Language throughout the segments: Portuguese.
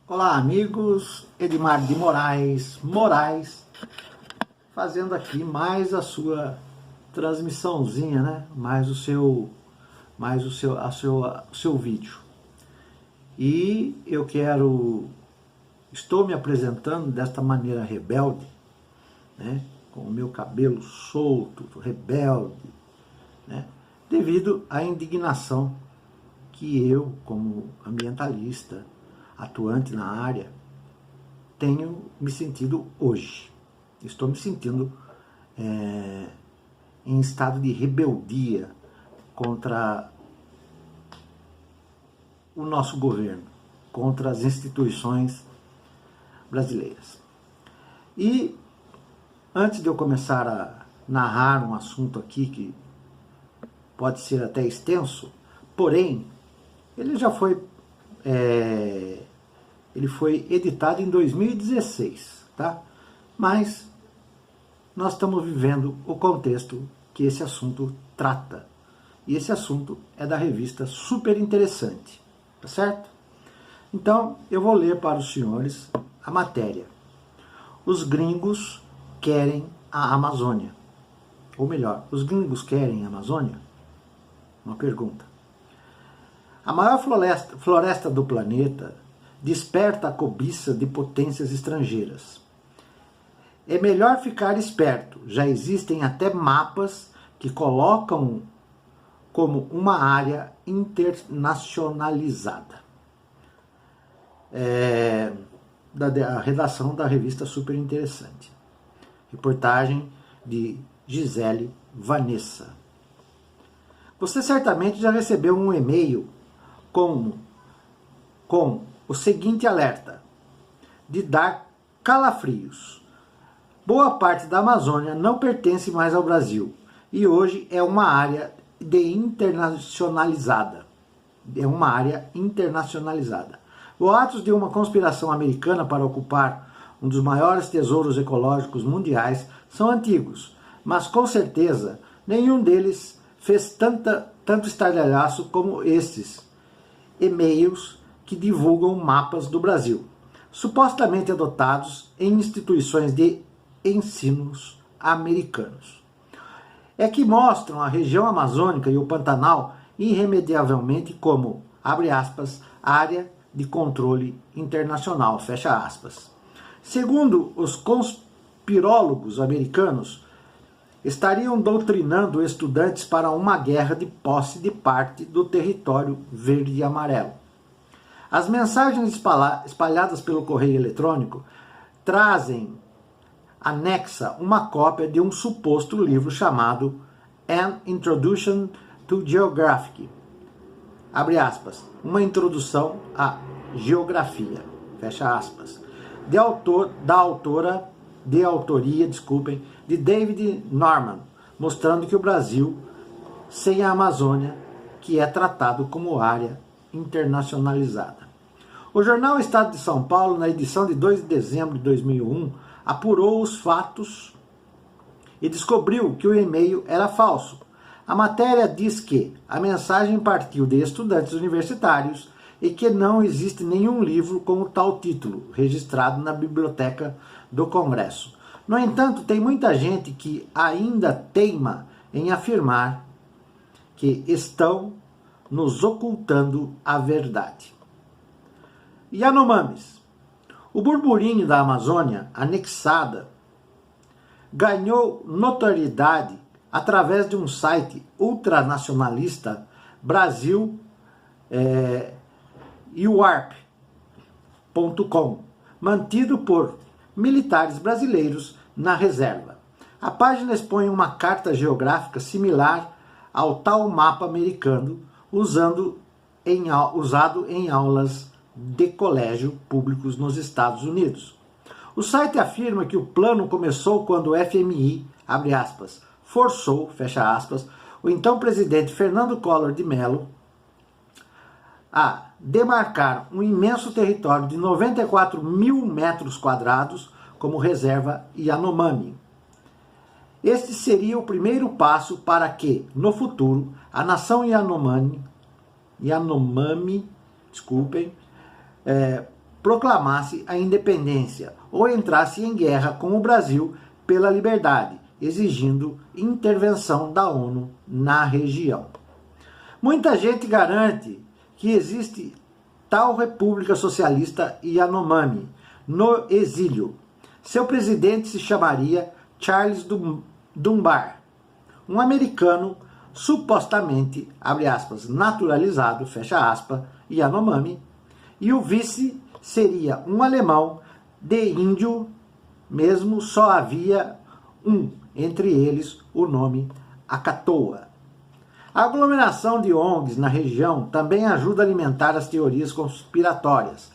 Olá amigos, Edmar de Moraes, fazendo aqui mais a sua transmissãozinha, né? Mais o seu vídeo. E estou me apresentando desta maneira rebelde, né? Com o meu cabelo solto, rebelde, né? Devido à indignação que eu, como ambientalista, atuante na área, tenho me sentido hoje. Estou me sentindo em estado de rebeldia contra o nosso governo, contra as instituições brasileiras. E antes de eu começar a narrar um assunto aqui que pode ser até extenso, porém, ele já foi editado em 2016, tá? Mas nós estamos vivendo o contexto que esse assunto trata. E esse assunto é da revista Super Interessante, tá certo? Então, eu vou ler para os senhores a matéria. Os gringos querem a Amazônia. Ou melhor, os gringos querem a Amazônia? Uma pergunta. A maior floresta do planeta desperta a cobiça de potências estrangeiras. É melhor ficar esperto, já existem até mapas que colocam como uma área internacionalizada. Da redação da revista Super Interessante. Reportagem de Gisele Vanessa. Você certamente já recebeu um e-mail com o seguinte alerta, de dar calafrios. Boa parte da Amazônia não pertence mais ao Brasil e hoje é uma área internacionalizada. Boatos de uma conspiração americana para ocupar um dos maiores tesouros ecológicos mundiais são antigos, mas com certeza nenhum deles fez tanto estardalhaço como estes e-mails que divulgam mapas do Brasil, supostamente adotados em instituições de ensinos americanos. É que mostram a região amazônica e o Pantanal irremediavelmente como, abre aspas, área de controle internacional, fecha aspas. Segundo os conspirólogos americanos, estariam doutrinando estudantes para uma guerra de posse de parte do território verde e amarelo. As mensagens espalhadas pelo correio eletrônico trazem anexa uma cópia de um suposto livro chamado An Introduction to Geography, abre aspas, uma introdução à geografia, fecha aspas, de autoria de David Norman, mostrando que o Brasil, sem a Amazônia, que é tratado como área internacionalizada. O jornal Estado de São Paulo, na edição de 2 de dezembro de 2001, apurou os fatos e descobriu que o e-mail era falso. A matéria diz que a mensagem partiu de estudantes universitários e que não existe nenhum livro com o tal título registrado na Biblioteca do Congresso. No entanto, tem muita gente que ainda teima em afirmar que estão nos ocultando a verdade. Yanomamis. O burburinho da Amazônia anexada ganhou notoriedade através de um site ultranacionalista UARP.com, mantido por militares brasileiros na reserva. A página expõe uma carta geográfica similar ao tal mapa americano usado em aulas de colégio públicos nos Estados Unidos. O site afirma que o plano começou quando o FMI, abre aspas, forçou, fecha aspas, o então presidente Fernando Collor de Mello a demarcar um imenso território de 94 mil metros quadrados como reserva Yanomami. Este seria o primeiro passo para que, no futuro, a nação Yanomami proclamasse a independência ou entrasse em guerra com o Brasil pela liberdade, exigindo intervenção da ONU na região. Muita gente garante que existe tal República Socialista Yanomami, no exílio. Seu presidente se chamaria Charles Dunbar, um americano supostamente, abre aspas, naturalizado, fecha aspas, Yanomami, e o vice seria um alemão de índio, mesmo só havia um, entre eles o nome Akatoa. A aglomeração de ONGs na região também ajuda a alimentar as teorias conspiratórias.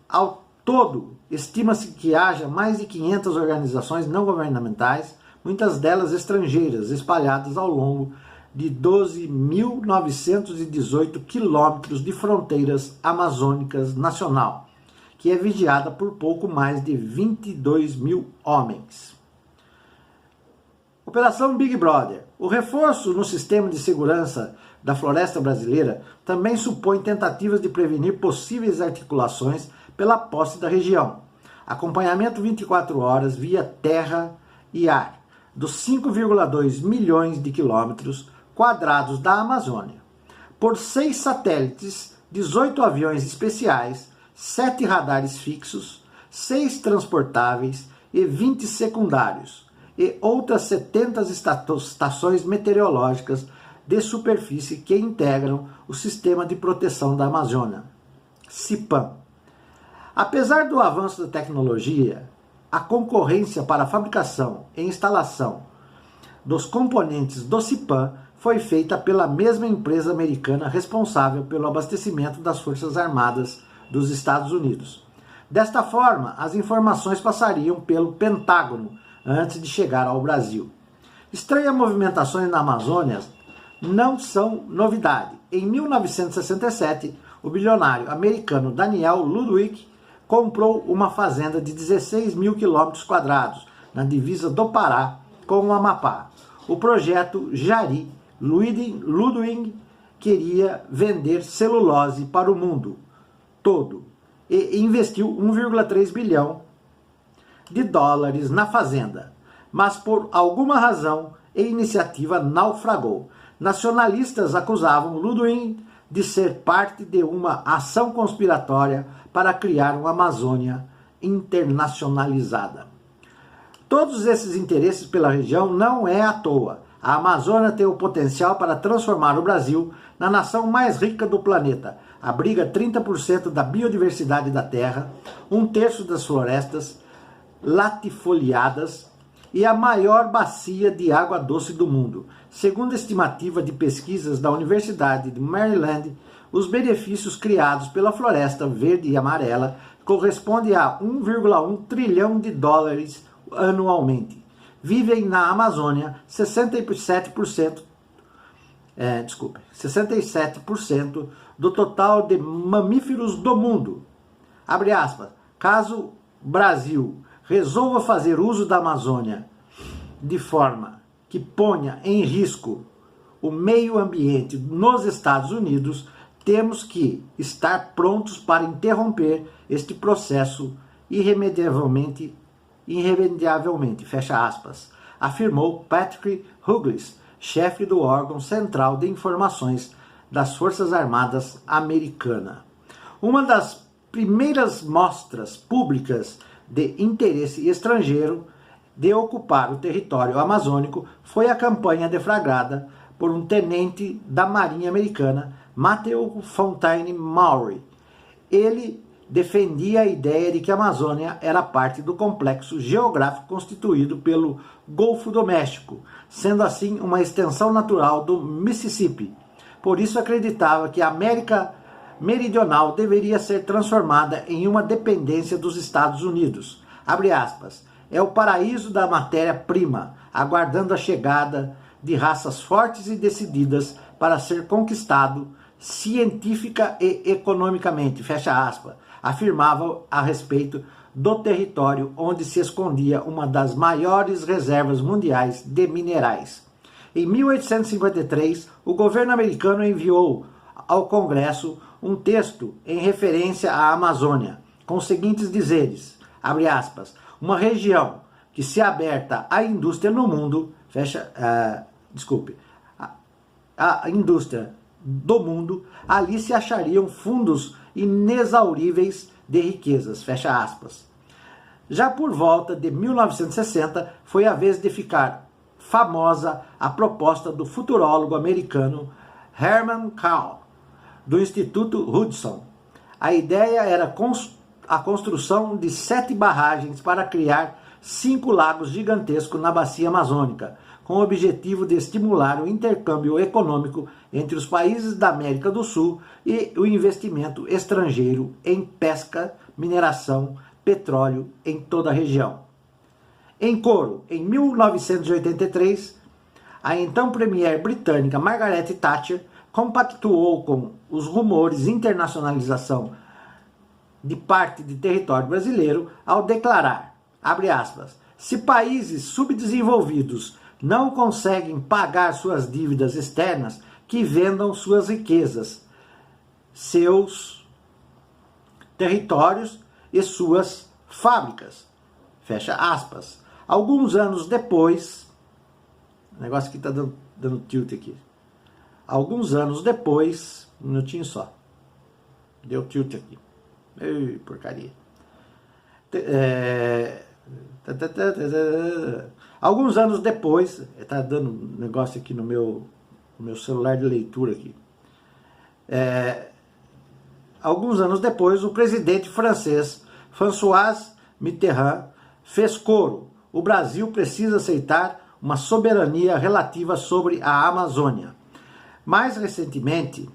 Ao todo, estima-se que haja mais de 500 organizações não governamentais, muitas delas estrangeiras, espalhadas ao longo de 12.918 quilômetros de fronteiras amazônicas nacional, que é vigiada por pouco mais de 22 mil homens. Operação Big Brother. O reforço no sistema de segurança da floresta brasileira também supõe tentativas de prevenir possíveis articulações pela posse da região. Acompanhamento 24 horas via terra e ar dos 5,2 milhões de quilômetros quadrados da Amazônia. Por 6 satélites, 18 aviões especiais, 7 radares fixos, 6 transportáveis e 20 secundários, e outras 70 estações meteorológicas de superfície que integram o Sistema de Proteção da Amazônia, CIPAM. Apesar do avanço da tecnologia, a concorrência para a fabricação e instalação dos componentes do CIPAM foi feita pela mesma empresa americana responsável pelo abastecimento das Forças Armadas dos Estados Unidos. Desta forma, as informações passariam pelo Pentágono antes de chegar ao Brasil. Estranhas movimentações na Amazônia não são novidade. Em 1967, o bilionário americano Daniel Ludwig comprou uma fazenda de 16 mil quilômetros quadrados na divisa do Pará com o Amapá. O projeto Jari Ludwig queria vender celulose para o mundo todo e investiu 1,3 bilhão de dólares na fazenda, mas por alguma razão a iniciativa naufragou. Nacionalistas acusavam Ludwig de ser parte de uma ação conspiratória para criar uma Amazônia internacionalizada. Todos esses interesses pela região não é à toa. A Amazônia tem o potencial para transformar o Brasil na nação mais rica do planeta. Abriga 30% da biodiversidade da Terra, 1/3 das florestas latifoliadas e a maior bacia de água doce do mundo. Segundo a estimativa de pesquisas da Universidade de Maryland, os benefícios criados pela floresta verde e amarela correspondem a 1,1 trilhão de dólares anualmente. Vivem na Amazônia 67% do total de mamíferos do mundo. Abre aspas. Caso Brasil resolva fazer uso da Amazônia de forma que ponha em risco o meio ambiente nos Estados Unidos, temos que estar prontos para interromper este processo irremediavelmente, fecha aspas, afirmou Patrick Hughes, chefe do órgão central de informações das Forças Armadas americana. Uma das primeiras mostras públicas de interesse estrangeiro de ocupar o território amazônico foi a campanha deflagrada por um tenente da Marinha Americana, Matthew Fontaine Maury. Ele defendia a ideia de que a Amazônia era parte do complexo geográfico constituído pelo Golfo do México, sendo assim uma extensão natural do Mississippi. Por isso acreditava que a América Meridional deveria ser transformada em uma dependência dos Estados Unidos. Abre aspas. É o paraíso da matéria-prima, aguardando a chegada de raças fortes e decididas para ser conquistado científica e economicamente, fecha aspas, afirmava a respeito do território onde se escondia uma das maiores reservas mundiais de minerais. Em 1853, o governo americano enviou ao Congresso um texto em referência à Amazônia, com os seguintes dizeres, abre aspas, uma região que se aberta à indústria no mundo, a indústria do mundo, ali se achariam fundos inexauríveis de riquezas, fecha aspas. Já por volta de 1960, foi a vez de ficar famosa a proposta do futurólogo americano Herman Cahl, do Instituto Hudson. A ideia era a construção de 7 barragens para criar 5 lagos gigantescos na bacia amazônica, com o objetivo de estimular o intercâmbio econômico entre os países da América do Sul e o investimento estrangeiro em pesca, mineração, petróleo em toda a região. Em coro, em 1983, a então premier britânica Margaret Thatcher compactuou com os rumores de internacionalização de parte de território brasileiro ao declarar, abre aspas, se países subdesenvolvidos não conseguem pagar suas dívidas externas, que vendam suas riquezas, seus territórios e suas fábricas. Fecha aspas. Alguns anos depois, o negócio aqui está dando tilt aqui. Alguns anos depois, um minutinho só. Deu tilt aqui. Ei, porcaria. Alguns anos depois, está dando um negócio aqui no meu celular de leitura aqui. Alguns anos depois, o presidente francês François Mitterrand fez coro. O Brasil precisa aceitar uma soberania relativa sobre a Amazônia. Mais recentemente,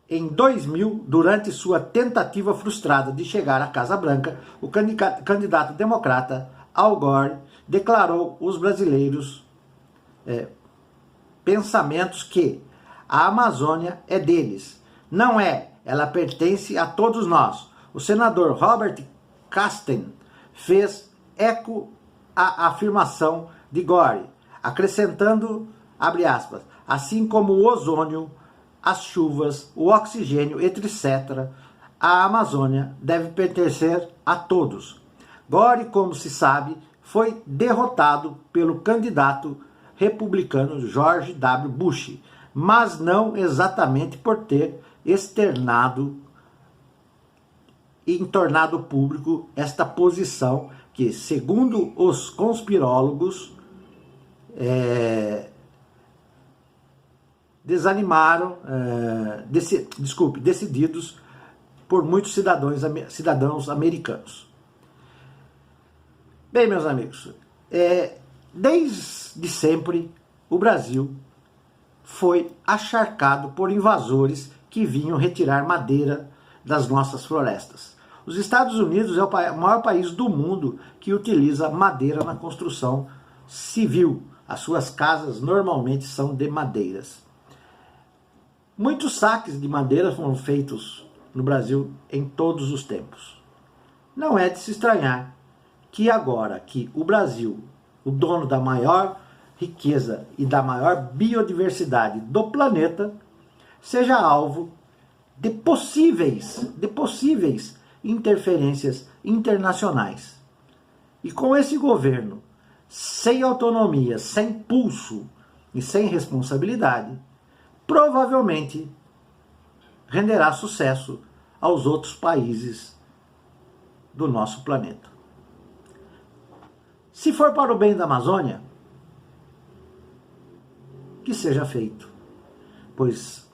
em 2000, durante sua tentativa frustrada de chegar à Casa Branca, o candidato democrata Al Gore declarou aos brasileiros pensamentos que a Amazônia é deles. Não é, ela pertence a todos nós. O senador Robert Casten fez eco à afirmação de Gore, acrescentando, abre aspas, assim como o ozônio, as chuvas, o oxigênio, etc., a Amazônia deve pertencer a todos. Gore, como se sabe, foi derrotado pelo candidato republicano George W. Bush, mas não exatamente por ter tornado público esta posição que, segundo os conspirólogos, decididos por muitos cidadãos americanos. Bem, meus amigos, desde sempre o Brasil foi acharcado por invasores que vinham retirar madeira das nossas florestas. Os Estados Unidos é o maior país do mundo que utiliza madeira na construção civil. As suas casas normalmente são de madeiras. Muitos saques de madeira foram feitos no Brasil em todos os tempos. Não é de se estranhar que agora que o Brasil, o dono da maior riqueza e da maior biodiversidade do planeta, seja alvo de possíveis interferências internacionais. E com esse governo sem autonomia, sem pulso e sem responsabilidade, provavelmente renderá sucesso aos outros países do nosso planeta. Se for para o bem da Amazônia, que seja feito, pois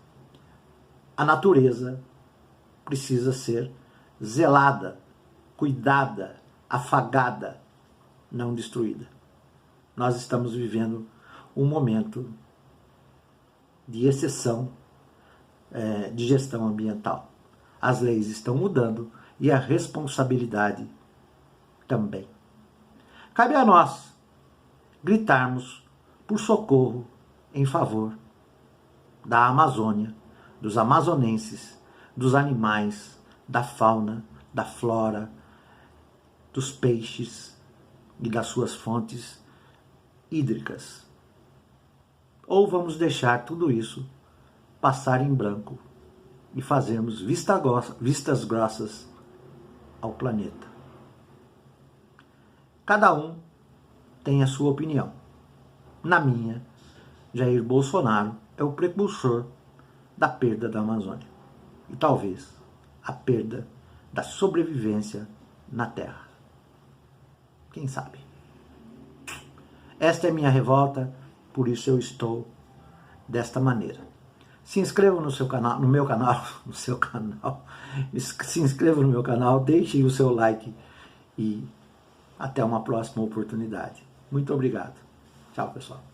a natureza precisa ser zelada, cuidada, afagada, não destruída. Nós estamos vivendo um momento de exceção de gestão ambiental. As leis estão mudando e a responsabilidade também. Cabe a nós gritarmos por socorro em favor da Amazônia, dos amazonenses, dos animais, da fauna, da flora, dos peixes e das suas fontes hídricas. Ou vamos deixar tudo isso passar em branco e fazermos vistas grossas ao planeta. Cada um tem a sua opinião. Na minha, Jair Bolsonaro é o precursor da perda da Amazônia e talvez a perda da sobrevivência na Terra. Quem sabe? Esta é minha revolta, por isso eu estou desta maneira. Se inscreva no meu canal, se inscreva no meu canal, deixe o seu like e até uma próxima oportunidade. Muito obrigado. Tchau, pessoal.